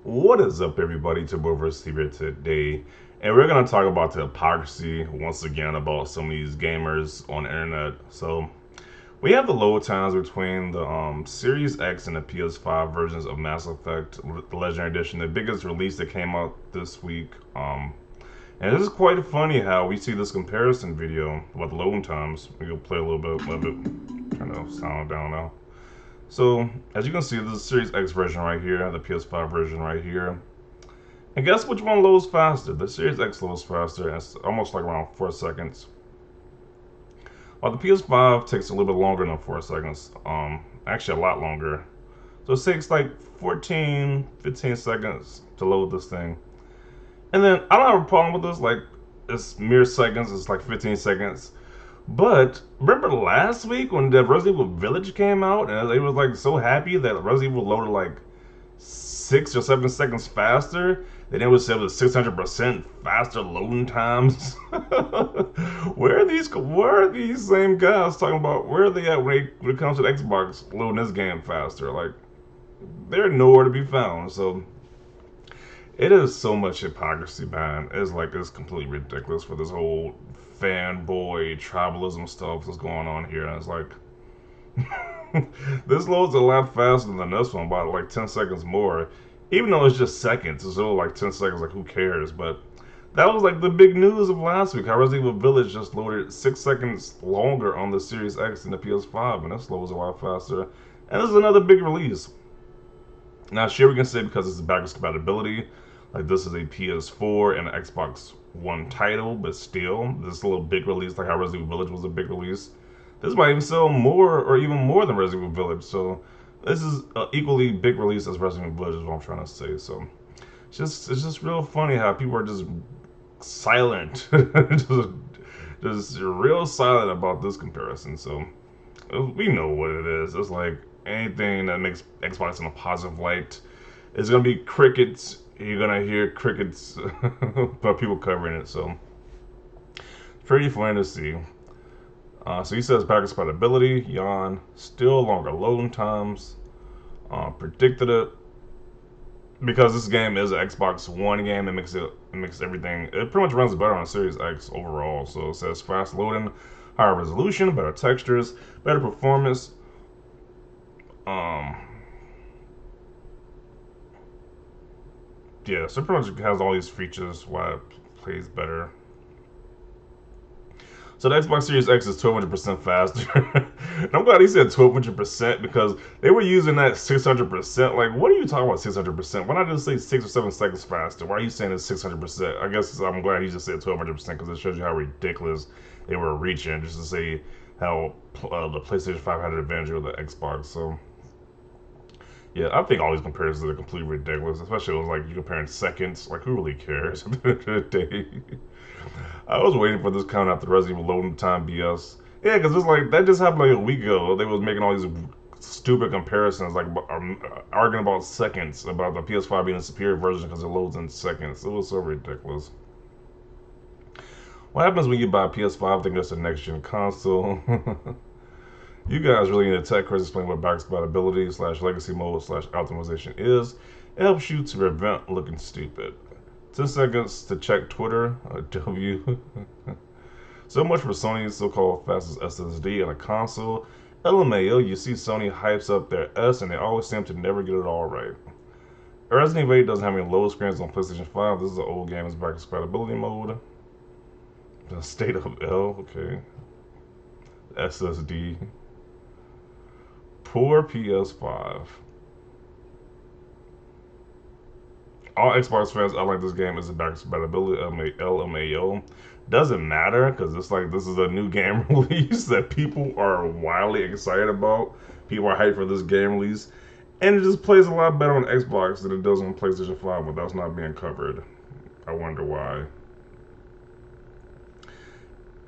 What is up, everybody? Vs. here today, and we're gonna talk about the hypocrisy once again about some of these gamers on the internet. So we have the load times between the Series X and the PS5 versions of Mass Effect, the Legendary Edition, the biggest release that came out this week. And this is quite funny how we see this comparison video about the loading times. We'll play a little bit, turn the sound down now. So, as you can see, this is the Series X version right here, the PS5 version right here. And guess which one loads faster? The Series X loads faster, and it's almost like around 4 seconds. While the PS5 takes a little bit longer than 4 seconds, actually a lot longer. So it takes like 14, 15 seconds to load this thing. And then, I don't have a problem with this, like, it's mere seconds, it's like 15 seconds. But remember last week when the Resident Evil Village came out and they was like so happy that Resident Evil loaded like 6 or 7 seconds faster? Then it was 600% faster loading times. Where are these same guys talking about? Where are they at when it comes to the Xbox loading this game faster? Like, they're nowhere to be found. So it is so much hypocrisy, man. It's completely ridiculous for this whole fanboy tribalism stuff that's going on here. And it's like this loads a lot faster than this one by like 10 seconds more. Even though it's just seconds, it's still like 10 seconds, like who cares? But that was like the big news of last week. How Resident Evil Village just loaded 6 seconds longer on the Series X and the PS5, and this loads a lot faster. And this is another big release. Now, sure, we can say because it's backwards compatibility, like this is a PS4 and an Xbox One title, but still, this is a little big release, like how Resident Evil Village was a big release. This might even sell more or even more than Resident Evil Village, so this is an equally big release as Resident Evil Village is what I'm trying to say. So it's just real funny how people are just silent, just real silent about this comparison. So we know what it is. It's like anything that makes Xbox in a positive light is gonna be crickets. You're gonna hear crickets about people covering it. So pretty funny to see. So he says backwards compatibility, yawn, still longer loading times. Predicted it because this game is an Xbox One game. It makes everything. It pretty much runs better on Series X overall. So it says fast loading, higher resolution, better textures, better performance. Um, yeah, so it pretty much has all these features why it plays better. So the Xbox Series X is 1200% faster. And I'm glad he said 1200% because they were using that 600%. Like, what are you talking about 600%? Why not just say 6 or 7 seconds faster? Why are you saying it's 600%? I guess I'm glad he just said 1200% because it shows you how ridiculous they were reaching just to say how the PlayStation 5 had an advantage over the Xbox. So, yeah, I think all these comparisons are completely ridiculous, especially when like you comparing seconds. Like, who really cares at the end of the day? I was waiting for this count after Resident Evil loading time BS. Yeah, because it's like that just happened like a week ago. They was making all these stupid comparisons, like arguing about seconds about the PS5 being a superior version because it loads in seconds. It was so ridiculous. What happens when you buy a PS5 thinking it's a next gen console? You guys really need a tech course explain what backwards compatibility slash legacy mode slash optimization is. It helps you to prevent looking stupid. 10 seconds to check Twitter, W. So much for Sony's so-called fastest SSD on a console. LMAO, you see Sony hypes up their S and they always seem to never get it all right. Resident Evil 8 doesn't have any load screens on PlayStation 5. This is an old game, it's backwards compatibility mode. The state of L, okay. SSD. Poor PS5. All Xbox fans act like this game is a backwards compatibility LMAO. Doesn't matter because it's like this is a new game release that people are wildly excited about. People are hyped for this game release, and it just plays a lot better on Xbox than it does on PlayStation 5, but that's not being covered. I wonder why.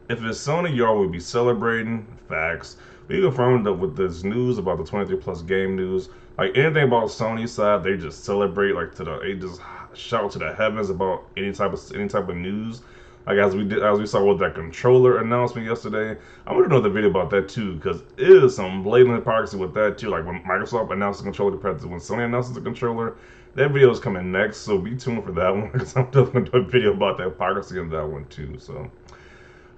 If it's Sony, y'all would be celebrating. Facts. We confirmed that with this news about the 23 plus game news. Like anything about Sony's side, they just celebrate they just shout to the heavens about any type of news. Like as we saw with that controller announcement yesterday, I'm gonna do another video about that too, because it is some blatant hypocrisy with that too. Like when Microsoft announced the controller compared to when Sony announces the controller, that video is coming next, so be tuned for that one because I'm definitely gonna do a video about the hypocrisy in that one too. So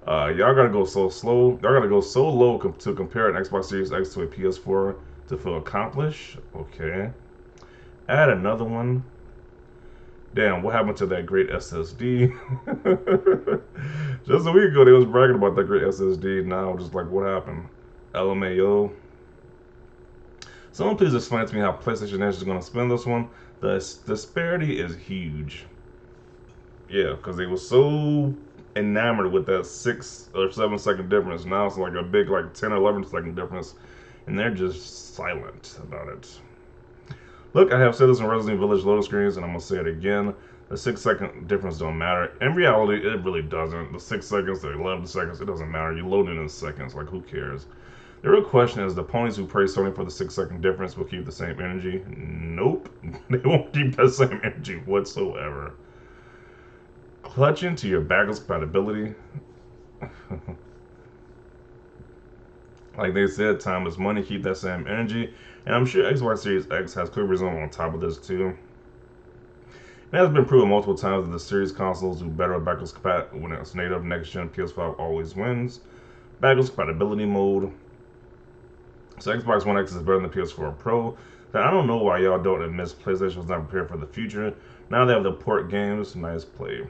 y'all gotta go so slow. Y'all gotta go so low to compare an Xbox Series X to a PS4 to feel accomplished. Okay, add another one. Damn, what happened to that great SSD? Just a week ago, they was bragging about that great SSD. Now, just like, what happened? LMAO. Someone please explain to me how PlayStation Edge is going to spend this one. The disparity is huge. Yeah, because they were so enamored with that 6 or 7 second difference. Now it's like a big, like 10 or 11 second difference. And they're just silent about it. Look, I have said this in Resident Evil Village loading screens, and I'm going to say it again. The 6 second difference don't matter. In reality, it really doesn't. The 6 seconds, the 11 seconds, it doesn't matter. You load it in seconds. Like, who cares? The real question is, the ponies who praise Sony for the 6 second difference will keep the same energy? Nope. They won't keep that same energy whatsoever. Clutching to your backwards compatibility. Like they said, time is money. Keep that same energy. And I'm sure Xbox Series X has clear reason on top of this too. It has been proven multiple times that the Series consoles do better with backwards compatibility when it's native. Next gen PS5 always wins. Backwards compatibility mode. So Xbox One X is better than the PS4 Pro. Now, I don't know why y'all don't admit PlayStation was not prepared for the future. Now they have the port games. Nice play.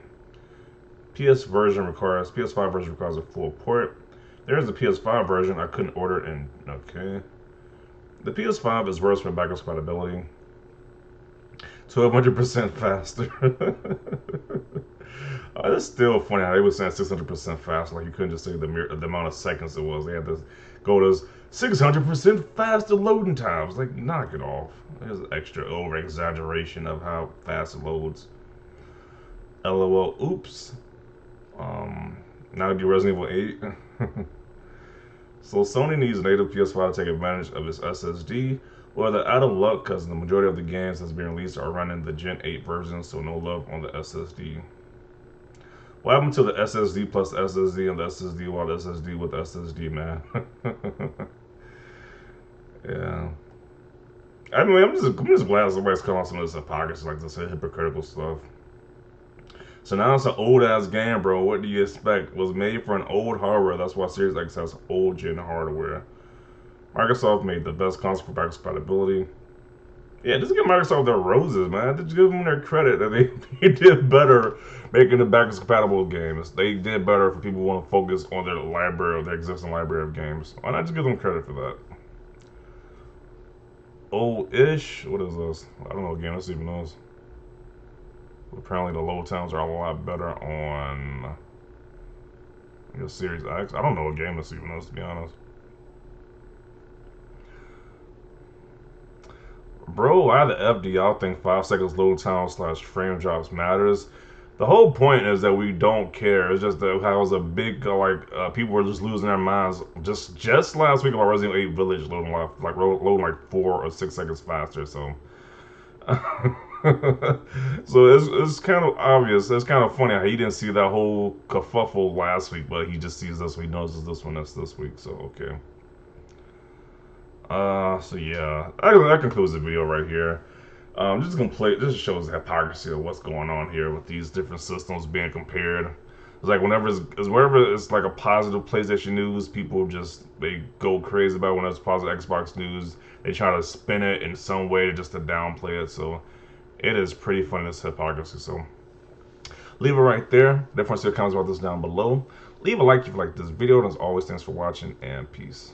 PS5 version requires a full port. There is a PS5 version. I couldn't order it in. Okay. The PS5 is worse for backwards compatibility. 1200% faster. It's still funny how they were saying 600% faster. Like you couldn't just say the amount of seconds it was. They had to go to 600% faster loading times. Like, knock it off. There's extra over exaggeration of how fast it loads. LOL. Oops. Now do Resident Evil 8. So Sony needs native PS5 to take advantage of its SSD. Well, they're out of luck because the majority of the games that's being released are running the Gen 8 version, so no love on the SSD. What happened to the SSD plus SSD and the SSD while the SSD with SSD, man? Yeah. I mean, I'm just glad somebody's calling some of this hypocrisy, like this hypocritical stuff. So now it's an old ass game, bro. What do you expect? It was made for an old hardware. That's why Series X has old gen hardware. Microsoft made the best console for backwards compatibility. Yeah, just give Microsoft their roses, man. Just give them their credit that they did better making the backwards compatible games. They did better for people who want to focus on their library, their existing library of games. Why not just give them credit for that? Old-ish? What is this? I don't know what game this even is. Apparently the load times are a lot better on I guess Series X. I don't know what game this even is, to be honest. Bro, why the F do y'all think 5 seconds load time / frame drops matters? The whole point is that we don't care. It's just that how it was a big people were just losing their minds just last week about Resident Evil 8 Village loading like 4 or 6 seconds faster. So so it's kind of obvious. It's kind of funny how he didn't see that whole kerfuffle last week, but he just sees this. He knows this one. That's this week. So okay. So yeah, that concludes the video right here. This shows the hypocrisy of what's going on here with these different systems being compared. It's like wherever it's like a positive PlayStation news, people they go crazy about when it's positive Xbox news. They try to spin it in some way just to downplay it. So it is pretty funny, this hypocrisy. So leave it right there. Definitely see your comments about this down below. Leave a like if you like this video. And as always, thanks for watching and peace.